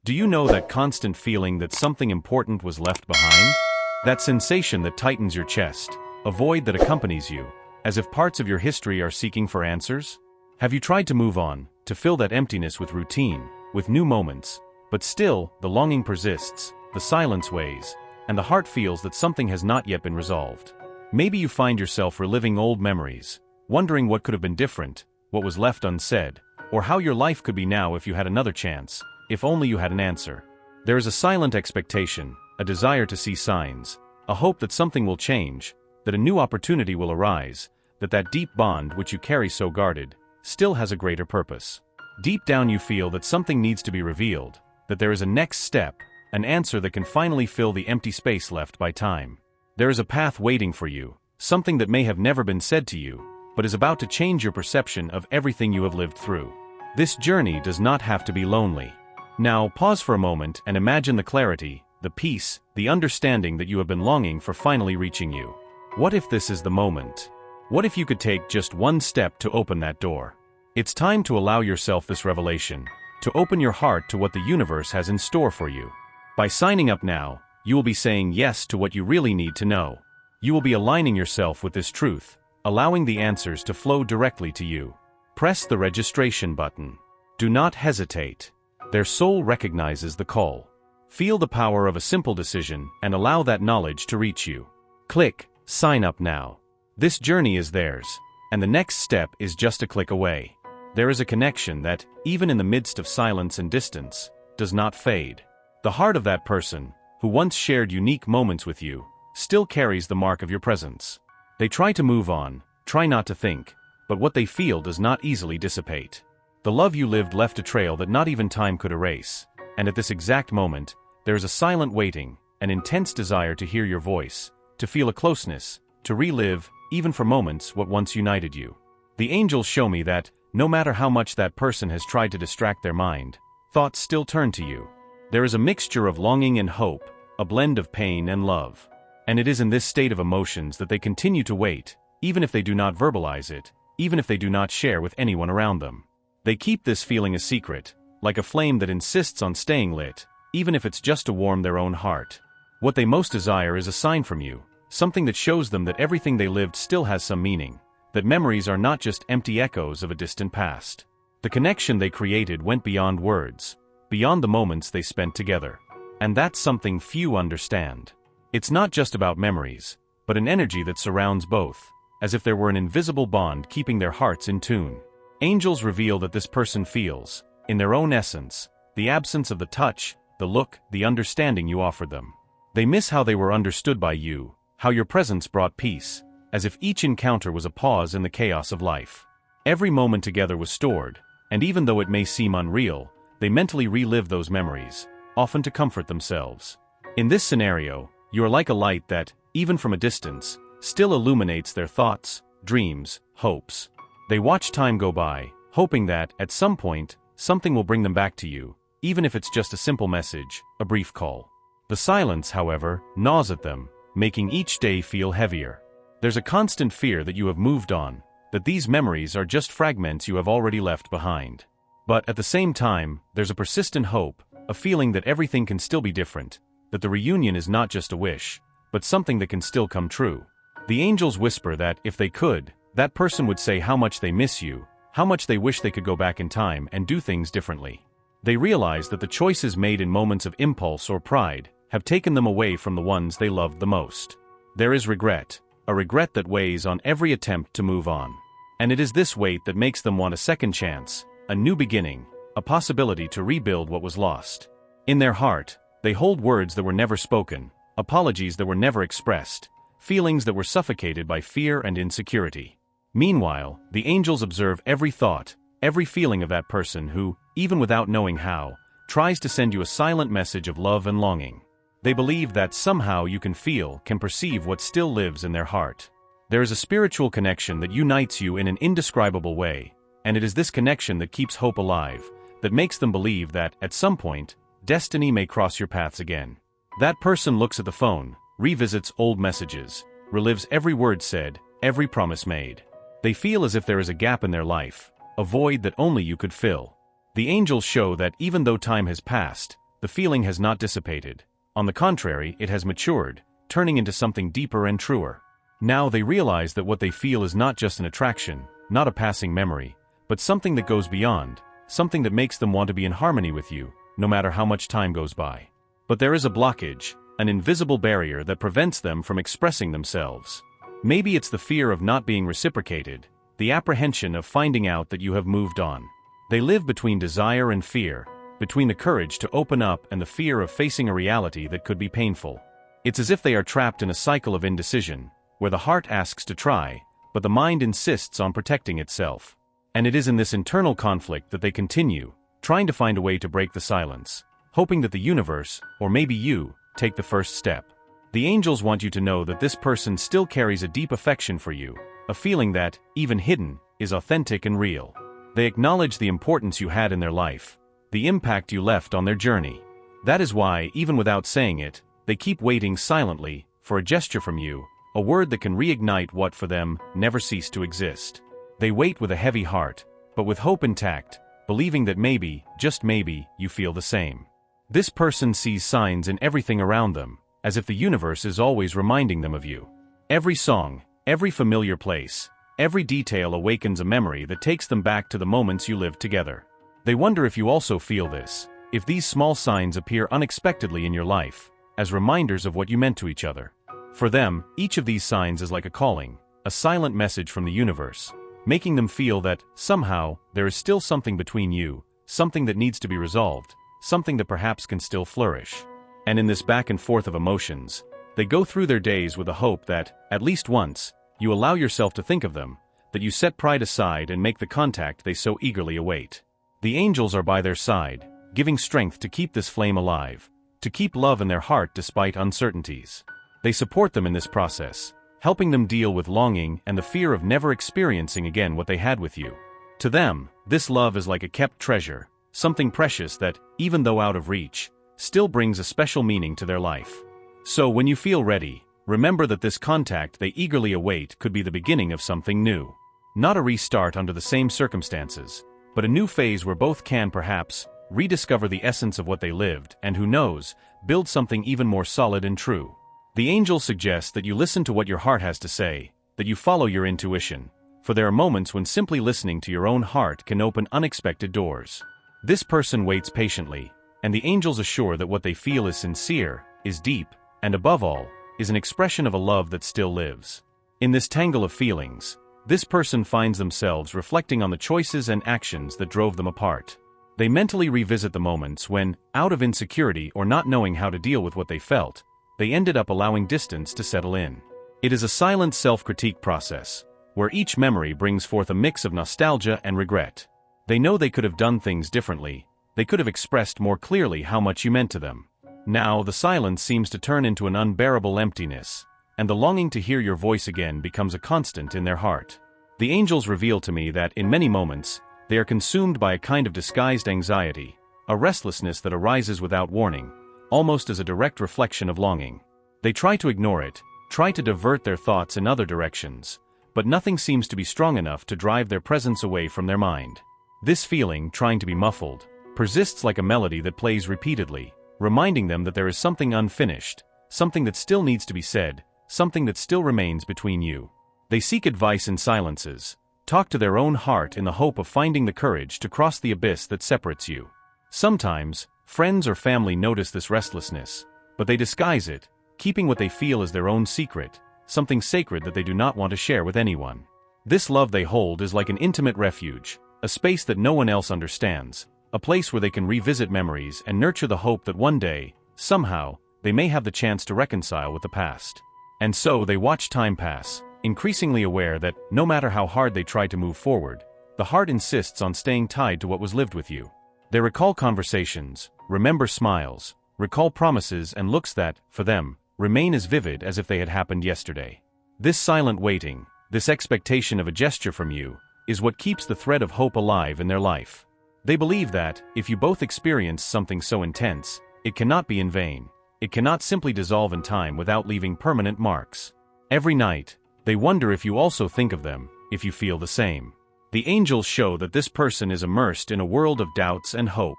Do you know that constant feeling that something important was left behind? That sensation that tightens your chest, a void that accompanies you, as if parts of your history are seeking for answers? Have you tried to move on, to fill that emptiness with routine, with new moments, but still, the longing persists, the silence weighs, and the heart feels that something has not yet been resolved? Maybe you find yourself reliving old memories, wondering what could have been different, what was left unsaid, or how your life could be now if you had another chance, if only you had an answer. There is a silent expectation, a desire to see signs, a hope that something will change, that a new opportunity will arise, that deep bond which you carry so guarded, still has a greater purpose. Deep down you feel that something needs to be revealed, that there is a next step, an answer that can finally fill the empty space left by time. There is a path waiting for you, something that may have never been said to you, but is about to change your perception of everything you have lived through. This journey does not have to be lonely. Now pause for a moment and imagine the clarity, the peace, the understanding that you have been longing for finally reaching you. What if this is the moment? What if you could take just one step to open that door? It's time to allow yourself this revelation, to open your heart to what the universe has in store for you. By signing up now, you will be saying yes to what you really need to know. You will be aligning yourself with this truth, allowing the answers to flow directly to you. Press the registration button. Do not hesitate. Their soul recognizes the call. Feel the power of a simple decision and allow that knowledge to reach you. Click, sign up now. This journey is theirs, and the next step is just a click away. There is a connection that, even in the midst of silence and distance, does not fade. The heart of that person, who once shared unique moments with you, still carries the mark of your presence. They try to move on, try not to think, but what they feel does not easily dissipate. The love you lived left a trail that not even time could erase, and at this exact moment, there is a silent waiting, an intense desire to hear your voice, to feel a closeness, to relive, even for moments, what once united you. The angels show me that, no matter how much that person has tried to distract their mind, thoughts still turn to you. There is a mixture of longing and hope, a blend of pain and love. And it is in this state of emotions that they continue to wait, even if they do not verbalize it, even if they do not share with anyone around them. They keep this feeling a secret, like a flame that insists on staying lit, even if it's just to warm their own heart. What they most desire is a sign from you, something that shows them that everything they lived still has some meaning, that memories are not just empty echoes of a distant past. The connection they created went beyond words, beyond the moments they spent together. And that's something few understand. It's not just about memories, but an energy that surrounds both, as if there were an invisible bond keeping their hearts in tune. Angels reveal that this person feels, in their own essence, the absence of the touch, the look, the understanding you offered them. They miss how they were understood by you, how your presence brought peace, as if each encounter was a pause in the chaos of life. Every moment together was stored, and even though it may seem unreal, they mentally relive those memories, often to comfort themselves. In this scenario, you are like a light that, even from a distance, still illuminates their thoughts, dreams, hopes. They watch time go by, hoping that, at some point, something will bring them back to you, even if it's just a simple message, a brief call. The silence, however, gnaws at them, making each day feel heavier. There's a constant fear that you have moved on, that these memories are just fragments you have already left behind. But at the same time, there's a persistent hope, a feeling that everything can still be different, that the reunion is not just a wish, but something that can still come true. The angels whisper that, if they could, that person would say how much they miss you, how much they wish they could go back in time and do things differently. They realize that the choices made in moments of impulse or pride have taken them away from the ones they loved the most. There is regret, a regret that weighs on every attempt to move on. And it is this weight that makes them want a second chance, a new beginning, a possibility to rebuild what was lost. In their heart, they hold words that were never spoken, apologies that were never expressed, feelings that were suffocated by fear and insecurity. Meanwhile, the angels observe every thought, every feeling of that person who, even without knowing how, tries to send you a silent message of love and longing. They believe that somehow you can feel, can perceive what still lives in their heart. There is a spiritual connection that unites you in an indescribable way, and it is this connection that keeps hope alive, that makes them believe that, at some point, destiny may cross your paths again. That person looks at the phone, revisits old messages, relives every word said, every promise made. They feel as if there is a gap in their life, a void that only you could fill. The angels show that even though time has passed, the feeling has not dissipated. On the contrary, it has matured, turning into something deeper and truer. Now they realize that what they feel is not just an attraction, not a passing memory, but something that goes beyond, something that makes them want to be in harmony with you, no matter how much time goes by. But there is a blockage, an invisible barrier that prevents them from expressing themselves. Maybe it's the fear of not being reciprocated, the apprehension of finding out that you have moved on. They live between desire and fear, between the courage to open up and the fear of facing a reality that could be painful. It's as if they are trapped in a cycle of indecision, where the heart asks to try, but the mind insists on protecting itself. And it is in this internal conflict that they continue, trying to find a way to break the silence, hoping that the universe, or maybe you, take the first step. The angels want you to know that this person still carries a deep affection for you, a feeling that, even hidden, is authentic and real. They acknowledge the importance you had in their life, the impact you left on their journey. That is why, even without saying it, they keep waiting silently for a gesture from you, a word that can reignite what for them never ceased to exist. They wait with a heavy heart, but with hope intact, believing that maybe, just maybe, you feel the same. This person sees signs in everything around them, as if the universe is always reminding them of you. Every song, every familiar place, every detail awakens a memory that takes them back to the moments you lived together. They wonder if you also feel this, if these small signs appear unexpectedly in your life, as reminders of what you meant to each other. For them, each of these signs is like a calling, a silent message from the universe, making them feel that, somehow, there is still something between you, something that needs to be resolved, something that perhaps can still flourish. And in this back and forth of emotions, they go through their days with a hope that, at least once, you allow yourself to think of them, that you set pride aside and make the contact they so eagerly await. The angels are by their side, giving strength to keep this flame alive, to keep love in their heart despite uncertainties. They support them in this process, helping them deal with longing and the fear of never experiencing again what they had with you. To them, this love is like a kept treasure, something precious that, even though out of reach, still brings a special meaning to their life. So when you feel ready, remember that this contact they eagerly await could be the beginning of something new. Not a restart under the same circumstances, but a new phase where both can perhaps rediscover the essence of what they lived and, who knows, build something even more solid and true. The angels suggest that you listen to what your heart has to say, that you follow your intuition, for there are moments when simply listening to your own heart can open unexpected doors. This person waits patiently, and the angels assure that what they feel is sincere, is deep, and above all, is an expression of a love that still lives. In this tangle of feelings, this person finds themselves reflecting on the choices and actions that drove them apart. They mentally revisit the moments when, out of insecurity or not knowing how to deal with what they felt, they ended up allowing distance to settle in. It is a silent self-critique process, where each memory brings forth a mix of nostalgia and regret. They know they could have done things differently, they could have expressed more clearly how much you meant to them. Now the silence seems to turn into an unbearable emptiness, and the longing to hear your voice again becomes a constant in their heart. The angels reveal to me that, in many moments, they are consumed by a kind of disguised anxiety, a restlessness that arises without warning, almost as a direct reflection of longing. They try to ignore it, try to divert their thoughts in other directions, but nothing seems to be strong enough to drive their presence away from their mind. This feeling, trying to be muffled, persists like a melody that plays repeatedly, reminding them that there is something unfinished, something that still needs to be said, something that still remains between you. They seek advice in silences, talk to their own heart in the hope of finding the courage to cross the abyss that separates you. Sometimes, friends or family notice this restlessness, but they disguise it, keeping what they feel as their own secret, something sacred that they do not want to share with anyone. This love they hold is like an intimate refuge, a space that no one else understands, a place where they can revisit memories and nurture the hope that one day, somehow, they may have the chance to reconcile with the past. And so they watch time pass, increasingly aware that, no matter how hard they try to move forward, the heart insists on staying tied to what was lived with you. They recall conversations, remember smiles, recall promises and looks that, for them, remain as vivid as if they had happened yesterday. This silent waiting, this expectation of a gesture from you, is what keeps the thread of hope alive in their life. They believe that, if you both experience something so intense, it cannot be in vain. It cannot simply dissolve in time without leaving permanent marks. Every night, they wonder if you also think of them, if you feel the same. The angels show that this person is immersed in a world of doubts and hope.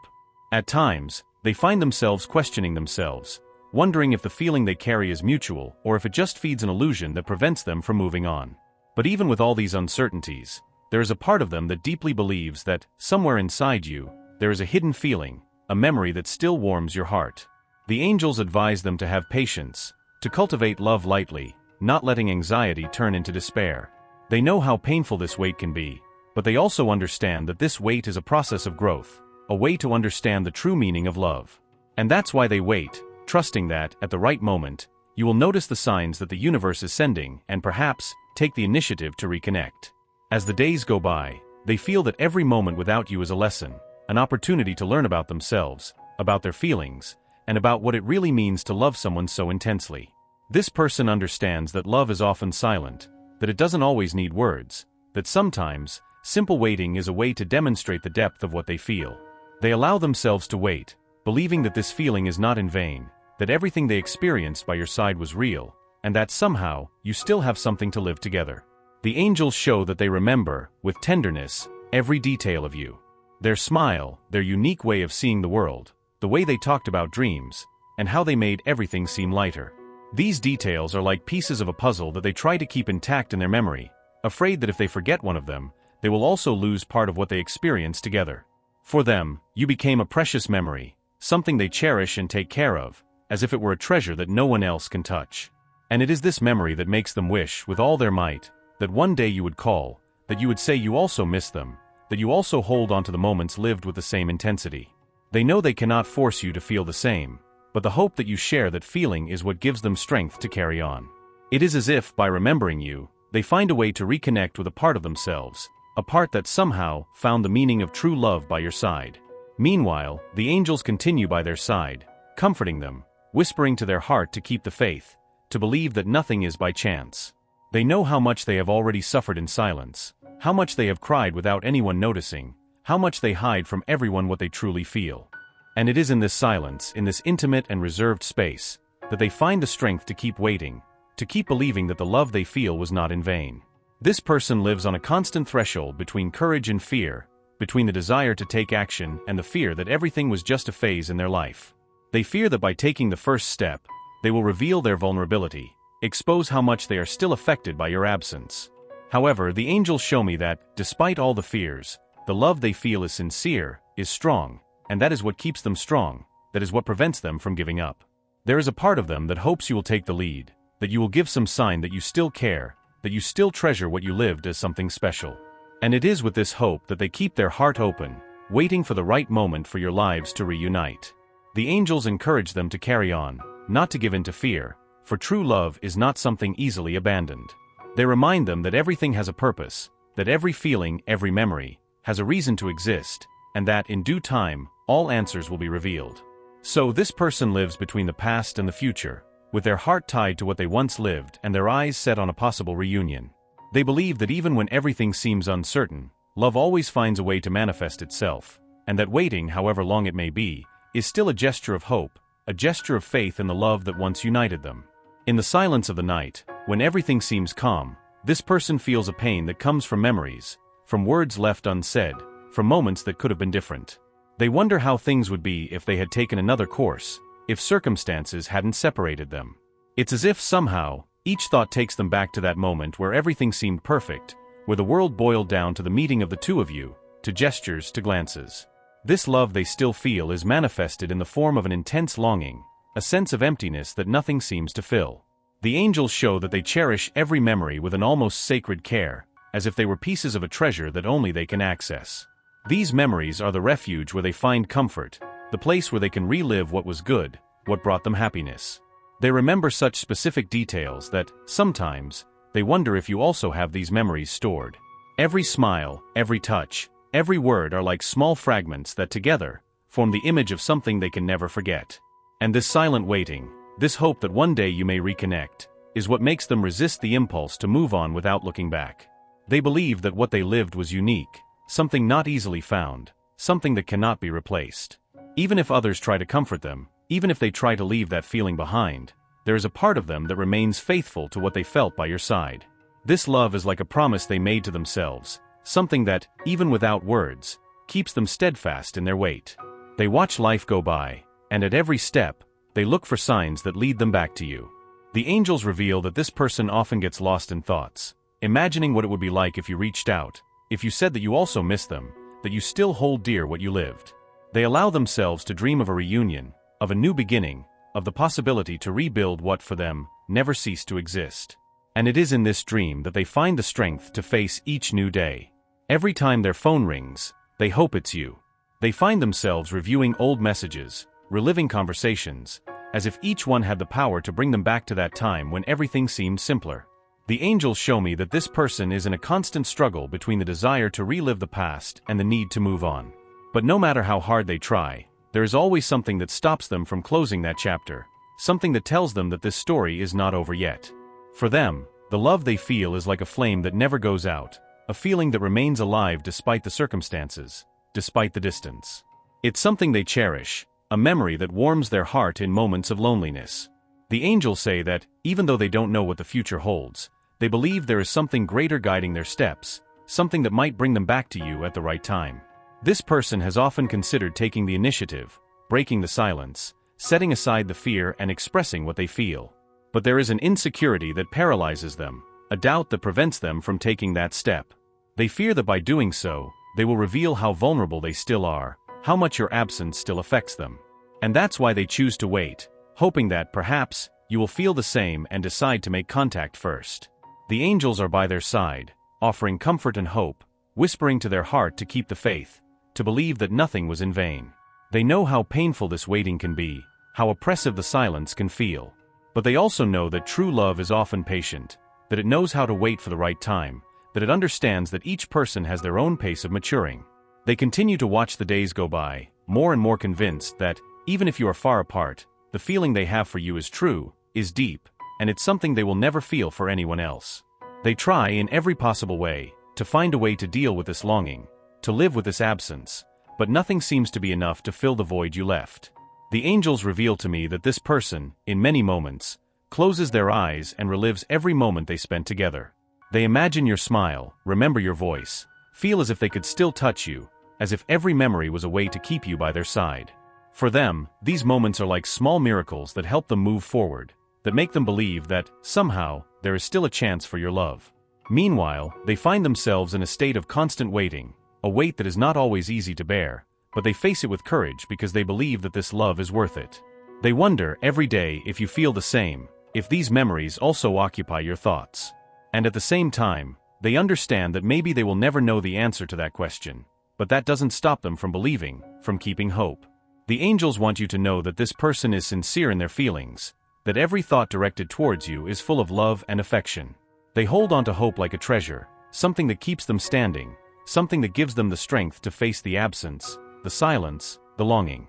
At times, They find themselves questioning themselves, wondering if the feeling they carry is mutual or if it just feeds an illusion that prevents them from moving on. But even with all these uncertainties, there is a part of them that deeply believes that, somewhere inside you, there is a hidden feeling, a memory that still warms your heart. The angels advise them to have patience, to cultivate love lightly, not letting anxiety turn into despair. They know how painful this wait can be, but they also understand that this wait is a process of growth, a way to understand the true meaning of love. And that's why they wait, trusting that, at the right moment, you will notice the signs that the universe is sending and perhaps take the initiative to reconnect. As the days go by, they feel that every moment without you is a lesson, an opportunity to learn about themselves, about their feelings, and about what it really means to love someone so intensely. This person understands that love is often silent, that it doesn't always need words, that sometimes, simple waiting is a way to demonstrate the depth of what they feel. They allow themselves to wait, believing that this feeling is not in vain, that everything they experienced by your side was real, and that somehow, you still have something to live together. The angels show that they remember, with tenderness, every detail of you. Their smile, their unique way of seeing the world, the way they talked about dreams, and how they made everything seem lighter. These details are like pieces of a puzzle that they try to keep intact in their memory, afraid that if they forget one of them, they will also lose part of what they experienced together. For them, you became a precious memory, something they cherish and take care of, as if it were a treasure that no one else can touch. And it is this memory that makes them wish, with all their might, that one day you would call, that you would say you also miss them, that you also hold on to the moments lived with the same intensity. They know they cannot force you to feel the same, but the hope that you share that feeling is what gives them strength to carry on. It is as if, by remembering you, they find a way to reconnect with a part of themselves, a part that somehow found the meaning of true love by your side. Meanwhile, the angels continue by their side, comforting them, whispering to their heart to keep the faith, to believe that nothing is by chance. They know how much they have already suffered in silence, how much they have cried without anyone noticing, how much they hide from everyone what they truly feel. And it is in this silence, in this intimate and reserved space, that they find the strength to keep waiting, to keep believing that the love they feel was not in vain. This person lives on a constant threshold between courage and fear, between the desire to take action and the fear that everything was just a phase in their life. They fear that by taking the first step, they will reveal their vulnerability, expose how much they are still affected by your absence. However, the angels show me that, despite all the fears, the love they feel is sincere, is strong, and that is what keeps them strong, that is what prevents them from giving up. There is a part of them that hopes you will take the lead, that you will give some sign that you still care, that you still treasure what you lived as something special. And it is with this hope that they keep their heart open, waiting for the right moment for your lives to reunite. The angels encourage them to carry on, not to give in to fear, for true love is not something easily abandoned. They remind them that everything has a purpose, that every feeling, every memory, has a reason to exist, and that, in due time, all answers will be revealed. So this person lives between the past and the future, with their heart tied to what they once lived and their eyes set on a possible reunion. They believe that even when everything seems uncertain, love always finds a way to manifest itself, and that waiting, however long it may be, is still a gesture of hope, a gesture of faith in the love that once united them. In the silence of the night, when everything seems calm, this person feels a pain that comes from memories, from words left unsaid, from moments that could have been different. They wonder how things would be if they had taken another course, if circumstances hadn't separated them. It's as if somehow, each thought takes them back to that moment where everything seemed perfect, where the world boiled down to the meeting of the two of you, to gestures, to glances. This love they still feel is manifested in the form of an intense longing, a sense of emptiness that nothing seems to fill. The angels show that they cherish every memory with an almost sacred care, as if they were pieces of a treasure that only they can access. These memories are the refuge where they find comfort, the place where they can relive what was good, what brought them happiness. They remember such specific details that, sometimes, they wonder if you also have these memories stored. Every smile, every touch, every word are like small fragments that together form the image of something they can never forget. And this silent waiting, this hope that one day you may reconnect, is what makes them resist the impulse to move on without looking back. They believe that what they lived was unique, something not easily found, something that cannot be replaced. Even if others try to comfort them, even if they try to leave that feeling behind, there is a part of them that remains faithful to what they felt by your side. This love is like a promise they made to themselves, something that, even without words, keeps them steadfast in their wait. They watch life go by, and at every step, they look for signs that lead them back to you. The angels reveal that this person often gets lost in thoughts, imagining what it would be like if you reached out, if you said that you also miss them, that you still hold dear what you lived. They allow themselves to dream of a reunion, of a new beginning, of the possibility to rebuild what for them never ceased to exist. And it is in this dream that they find the strength to face each new day. Every time their phone rings, they hope it's you. They find themselves reviewing old messages, reliving conversations, as if each one had the power to bring them back to that time when everything seemed simpler. The angels show me that this person is in a constant struggle between the desire to relive the past and the need to move on. But no matter how hard they try, there is always something that stops them from closing that chapter, something that tells them that this story is not over yet. For them, the love they feel is like a flame that never goes out, a feeling that remains alive despite the circumstances, despite the distance. It's something they cherish, a memory that warms their heart in moments of loneliness. The angels say that, even though they don't know what the future holds, they believe there is something greater guiding their steps, something that might bring them back to you at the right time. This person has often considered taking the initiative, breaking the silence, setting aside the fear and expressing what they feel. But there is an insecurity that paralyzes them, a doubt that prevents them from taking that step. They fear that by doing so, they will reveal how vulnerable they still are, how much your absence still affects them. And that's why they choose to wait, hoping that, perhaps, you will feel the same and decide to make contact first. The angels are by their side, offering comfort and hope, whispering to their heart to keep the faith, to believe that nothing was in vain. They know how painful this waiting can be, how oppressive the silence can feel. But they also know that true love is often patient, that it knows how to wait for the right time, that it understands that each person has their own pace of maturing. They continue to watch the days go by, more and more convinced that, even if you are far apart, the feeling they have for you is true, is deep, and it's something they will never feel for anyone else. They try in every possible way to find a way to deal with this longing, to live with this absence, but nothing seems to be enough to fill the void you left. The angels reveal to me that this person, in many moments, closes their eyes and relives every moment they spent together. They imagine your smile, remember your voice, feel as if they could still touch you, as if every memory was a way to keep you by their side. For them, these moments are like small miracles that help them move forward, that make them believe that, somehow, there is still a chance for your love. Meanwhile, they find themselves in a state of constant waiting, a wait that is not always easy to bear, but they face it with courage because they believe that this love is worth it. They wonder every day if you feel the same, if these memories also occupy your thoughts. And at the same time, they understand that maybe they will never know the answer to that question, but that doesn't stop them from believing, from keeping hope. The angels want you to know that this person is sincere in their feelings, that every thought directed towards you is full of love and affection. They hold on to hope like a treasure, something that keeps them standing, something that gives them the strength to face the absence, the silence, the longing.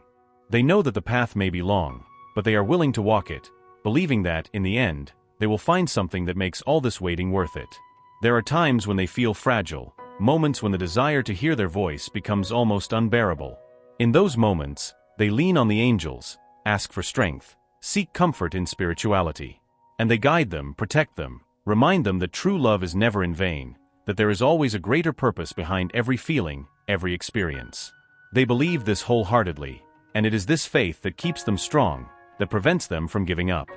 They know that the path may be long, but they are willing to walk it, believing that, in the end, they will find something that makes all this waiting worth it. There are times when they feel fragile, moments when the desire to hear their voice becomes almost unbearable. In those moments, they lean on the angels, ask for strength, seek comfort in spirituality. And they guide them, protect them, remind them that true love is never in vain, that there is always a greater purpose behind every feeling, every experience. They believe this wholeheartedly, and it is this faith that keeps them strong, that prevents them from giving up.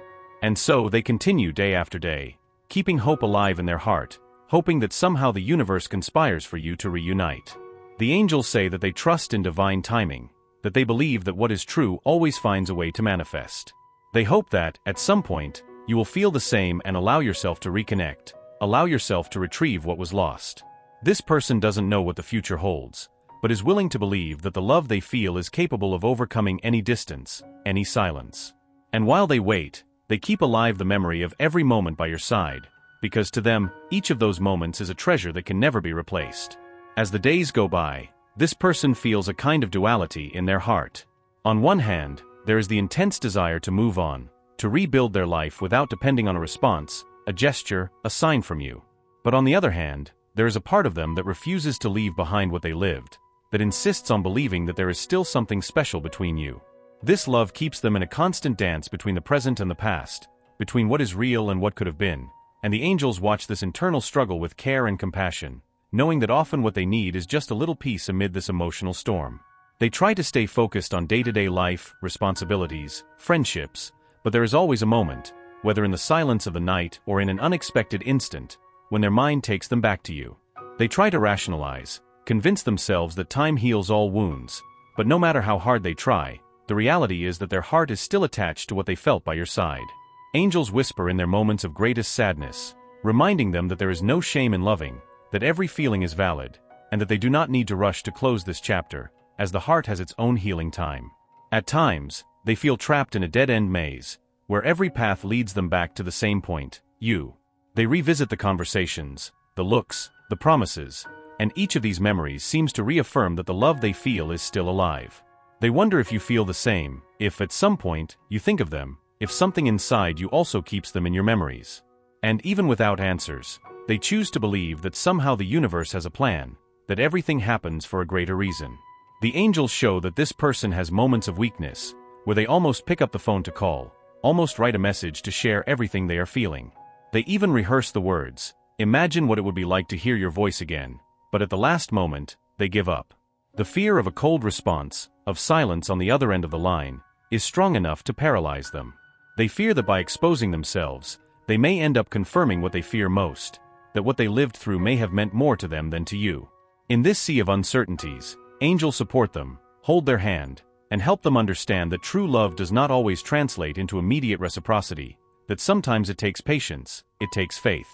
And so they continue day after day, keeping hope alive in their heart, hoping that somehow the universe conspires for you to reunite. The angels say that they trust in divine timing, that they believe that what is true always finds a way to manifest. They hope that, at some point, you will feel the same and allow yourself to reconnect, allow yourself to retrieve what was lost. This person doesn't know what the future holds, but is willing to believe that the love they feel is capable of overcoming any distance, any silence. And while they wait, they keep alive the memory of every moment by your side, because to them, each of those moments is a treasure that can never be replaced. As the days go by, this person feels a kind of duality in their heart. On one hand, there is the intense desire to move on, to rebuild their life without depending on a response, a gesture, a sign from you. But on the other hand, there is a part of them that refuses to leave behind what they lived, that insists on believing that there is still something special between you. This love keeps them in a constant dance between the present and the past, between what is real and what could have been, and the angels watch this internal struggle with care and compassion, knowing that often what they need is just a little peace amid this emotional storm. They try to stay focused on day-to-day life, responsibilities, friendships, but there is always a moment, whether in the silence of the night or in an unexpected instant, when their mind takes them back to you. They try to rationalize, convince themselves that time heals all wounds, but no matter how hard they try, the reality is that their heart is still attached to what they felt by your side. Angels whisper in their moments of greatest sadness, reminding them that there is no shame in loving, that every feeling is valid, and that they do not need to rush to close this chapter, as the heart has its own healing time. At times, they feel trapped in a dead-end maze, where every path leads them back to the same point, you. They revisit the conversations, the looks, the promises, and each of these memories seems to reaffirm that the love they feel is still alive. They wonder if you feel the same, if at some point, you think of them, if something inside you also keeps them in your memories. And even without answers, they choose to believe that somehow the universe has a plan, that everything happens for a greater reason. The angels show that this person has moments of weakness, where they almost pick up the phone to call, almost write a message to share everything they are feeling. They even rehearse the words, imagine what it would be like to hear your voice again, but at the last moment, they give up. The fear of a cold response, of silence on the other end of the line, is strong enough to paralyze them. They fear that by exposing themselves, they may end up confirming what they fear most, that what they lived through may have meant more to them than to you. In this sea of uncertainties, angels support them, hold their hand, and help them understand that true love does not always translate into immediate reciprocity, that sometimes it takes patience, it takes faith.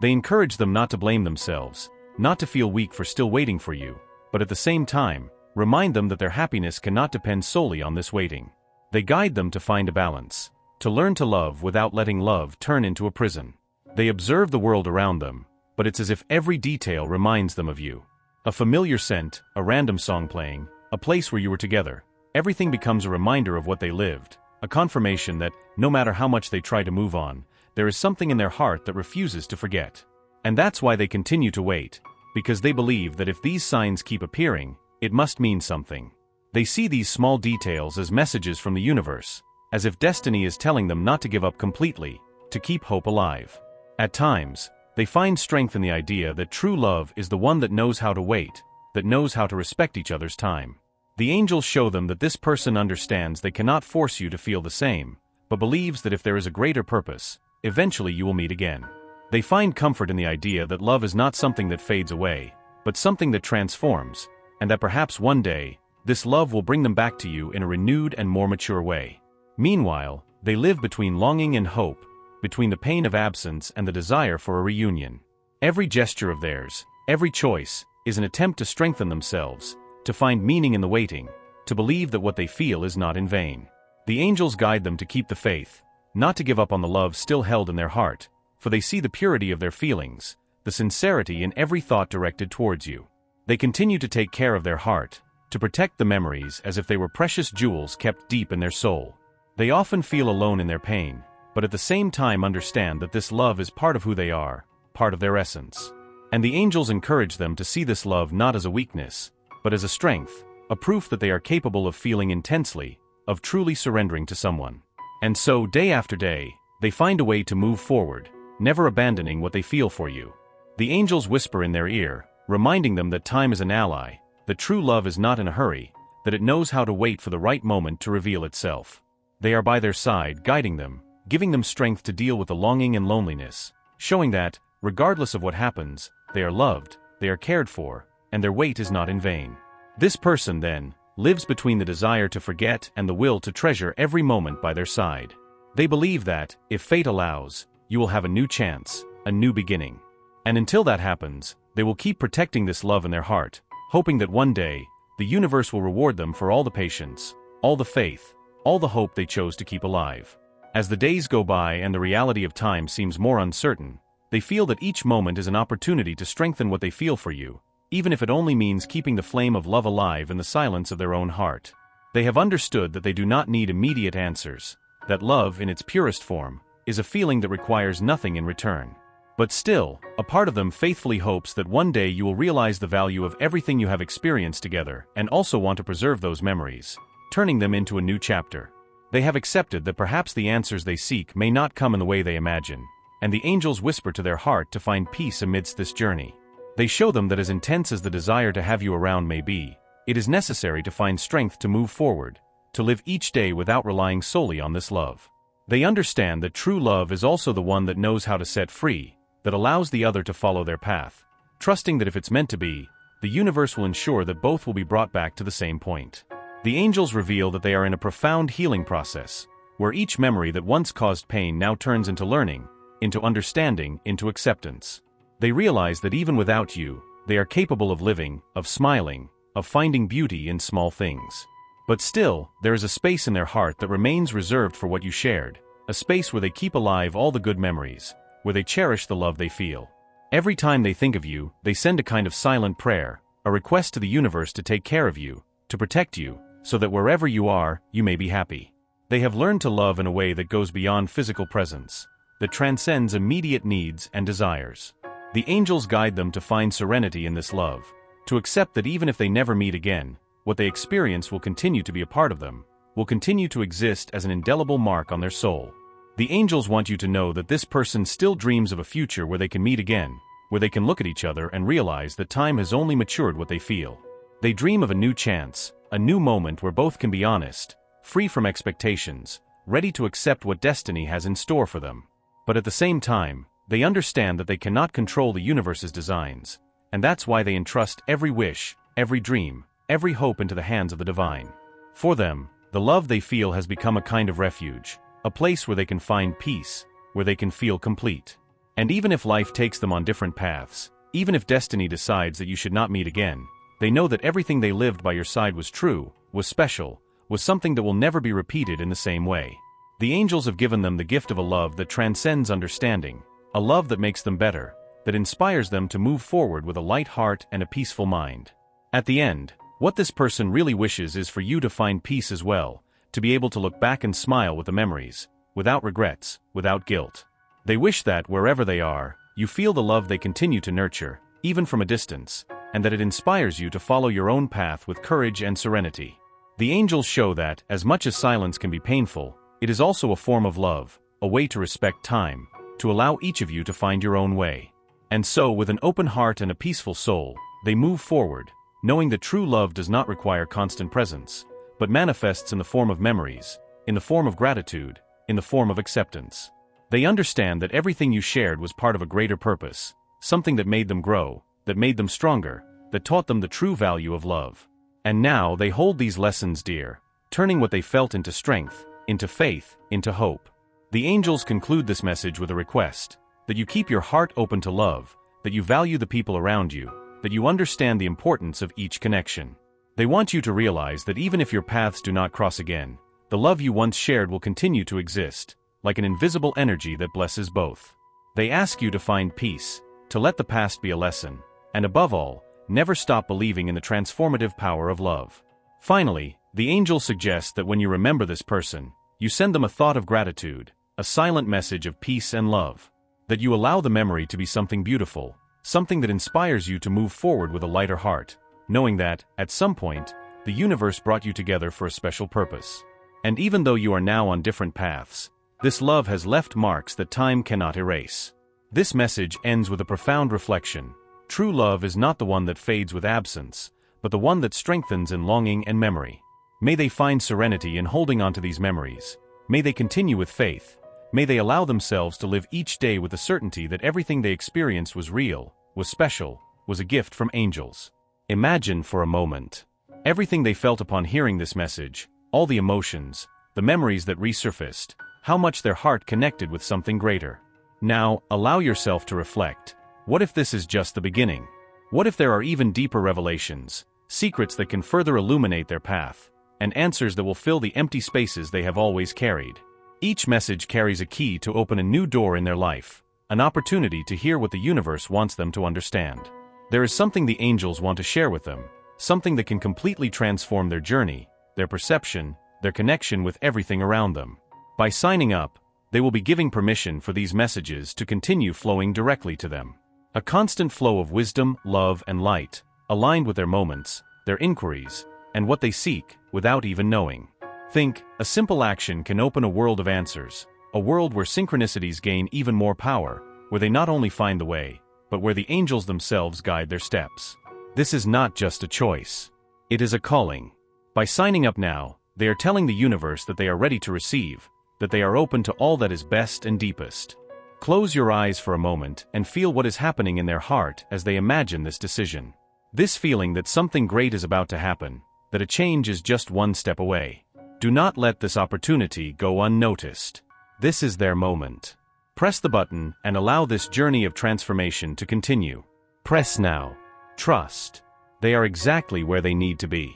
They encourage them not to blame themselves, not to feel weak for still waiting for you, but at the same time, remind them that their happiness cannot depend solely on this waiting. They guide them to find a balance, to learn to love without letting love turn into a prison. They observe the world around them, but it's as if every detail reminds them of you. A familiar scent, a random song playing, a place where you were together. Everything becomes a reminder of what they lived, a confirmation that, no matter how much they try to move on, there is something in their heart that refuses to forget. And that's why they continue to wait, because they believe that if these signs keep appearing, it must mean something. They see these small details as messages from the universe, as if destiny is telling them not to give up completely, to keep hope alive. At times, they find strength in the idea that true love is the one that knows how to wait, that knows how to respect each other's time. The angels show them that this person understands they cannot force you to feel the same, but believes that if there is a greater purpose, eventually you will meet again. They find comfort in the idea that love is not something that fades away, but something that transforms, and that perhaps one day, this love will bring them back to you in a renewed and more mature way. Meanwhile, they live between longing and hope, between the pain of absence and the desire for a reunion. Every gesture of theirs, every choice, is an attempt to strengthen themselves, to find meaning in the waiting, to believe that what they feel is not in vain. The angels guide them to keep the faith, not to give up on the love still held in their heart, for they see the purity of their feelings, the sincerity in every thought directed towards you. They continue to take care of their heart, to protect the memories as if they were precious jewels kept deep in their soul. They often feel alone in their pain, but at the same time understand that this love is part of who they are, part of their essence. And the angels encourage them to see this love not as a weakness, but as a strength, a proof that they are capable of feeling intensely, of truly surrendering to someone. And so, day after day, they find a way to move forward, never abandoning what they feel for you. The angels whisper in their ear, reminding them that time is an ally, that true love is not in a hurry, that it knows how to wait for the right moment to reveal itself. They are by their side, guiding them, giving them strength to deal with the longing and loneliness, showing that, regardless of what happens, they are loved, they are cared for, and their wait is not in vain. This person, then, lives between the desire to forget and the will to treasure every moment by their side. They believe that, if fate allows, you will have a new chance, a new beginning. And until that happens, they will keep protecting this love in their heart, hoping that one day, the universe will reward them for all the patience, all the faith, all the hope they chose to keep alive. As the days go by and the reality of time seems more uncertain, they feel that each moment is an opportunity to strengthen what they feel for you, even if it only means keeping the flame of love alive in the silence of their own heart. They have understood that they do not need immediate answers, that love, in its purest form, is a feeling that requires nothing in return. But still, a part of them faithfully hopes that one day you will realize the value of everything you have experienced together and also want to preserve those memories, turning them into a new chapter. They have accepted that perhaps the answers they seek may not come in the way they imagine, and the angels whisper to their heart to find peace amidst this journey. They show them that as intense as the desire to have you around may be, It is necessary to find strength to move forward, to live each day without relying solely on this love. They understand that true love is also the one that knows how to set free, that allows the other to follow their path, trusting that if it's meant to be, the universe will ensure that both will be brought back to the same point. The angels reveal that they are in a profound healing process, where each memory that once caused pain now turns into learning, into understanding, into acceptance. They realize that even without you, they are capable of living, of smiling, of finding beauty in small things. But still, there is a space in their heart that remains reserved for what you shared, a space where they keep alive all the good memories, where they cherish the love they feel. Every time they think of you, they send a kind of silent prayer, a request to the universe to take care of you, to protect you, so that wherever you are, you may be happy. They have learned to love in a way that goes beyond physical presence, that transcends immediate needs and desires. The angels guide them to find serenity in this love, to accept that even if they never meet again, what they experience will continue to be a part of them, will continue to exist as an indelible mark on their soul. The angels want you to know that this person still dreams of a future where they can meet again, where they can look at each other and realize that time has only matured what they feel. They dream of a new chance, a new moment where both can be honest, free from expectations, ready to accept what destiny has in store for them. But at the same time, they understand that they cannot control the universe's designs, and that's why they entrust every wish, every dream, every hope into the hands of the divine. For them, the love they feel has become a kind of refuge, a place where they can find peace, where they can feel complete. And even if life takes them on different paths, even if destiny decides that you should not meet again, they know that everything they lived by your side was true, was special, was something that will never be repeated in the same way. The angels have given them the gift of a love that transcends understanding, a love that makes them better, that inspires them to move forward with a light heart and a peaceful mind. At the end, what this person really wishes is for you to find peace as well, to be able to look back and smile with the memories, without regrets, without guilt. They wish that, wherever they are, you feel the love they continue to nurture, even from a distance, and that it inspires you to follow your own path with courage and serenity. The angels show that, as much as silence can be painful, it is also a form of love, a way to respect time, to allow each of you to find your own way. And so, with an open heart and a peaceful soul, they move forward, knowing that true love does not require constant presence, but manifests in the form of memories, in the form of gratitude, in the form of acceptance. They understand that everything you shared was part of a greater purpose, something that made them grow, that made them stronger, that taught them the true value of love. And now they hold these lessons dear, turning what they felt into strength, into faith, into hope. The angels conclude this message with a request, that you keep your heart open to love, that you value the people around you, that you understand the importance of each connection. They want you to realize that even if your paths do not cross again, the love you once shared will continue to exist, like an invisible energy that blesses both. They ask you to find peace, to let the past be a lesson, and above all, never stop believing in the transformative power of love. Finally, the angels suggest that when you remember this person, you send them a thought of gratitude, a silent message of peace and love, that you allow the memory to be something beautiful, something that inspires you to move forward with a lighter heart, knowing that, at some point, the universe brought you together for a special purpose. And even though you are now on different paths, this love has left marks that time cannot erase. This message ends with a profound reflection. True love is not the one that fades with absence, but the one that strengthens in longing and memory. May they find serenity in holding on to these memories. May they continue with faith. May they allow themselves to live each day with the certainty that everything they experienced was real, was special, was a gift from angels. Imagine for a moment everything they felt upon hearing this message, all the emotions, the memories that resurfaced, how much their heart connected with something greater. Now, allow yourself to reflect. What if this is just the beginning? What if there are even deeper revelations, secrets that can further illuminate their path, and answers that will fill the empty spaces they have always carried? Each message carries a key to open a new door in their life, an opportunity to hear what the universe wants them to understand. There is something the angels want to share with them, something that can completely transform their journey, their perception, their connection with everything around them. By signing up, they will be giving permission for these messages to continue flowing directly to them. A constant flow of wisdom, love, and light, aligned with their moments, their inquiries, and what they seek, without even knowing. Think, a simple action can open a world of answers, a world where synchronicities gain even more power, where they not only find the way, but where the angels themselves guide their steps. This is not just a choice. It is a calling. By signing up now, they are telling the universe that they are ready to receive, that they are open to all that is best and deepest. Close your eyes for a moment and feel what is happening in their heart as they imagine this decision. This feeling that something great is about to happen, that a change is just one step away. Do not let this opportunity go unnoticed. This is their moment. Press the button and allow this journey of transformation to continue. Press now. Trust. They are exactly where they need to be.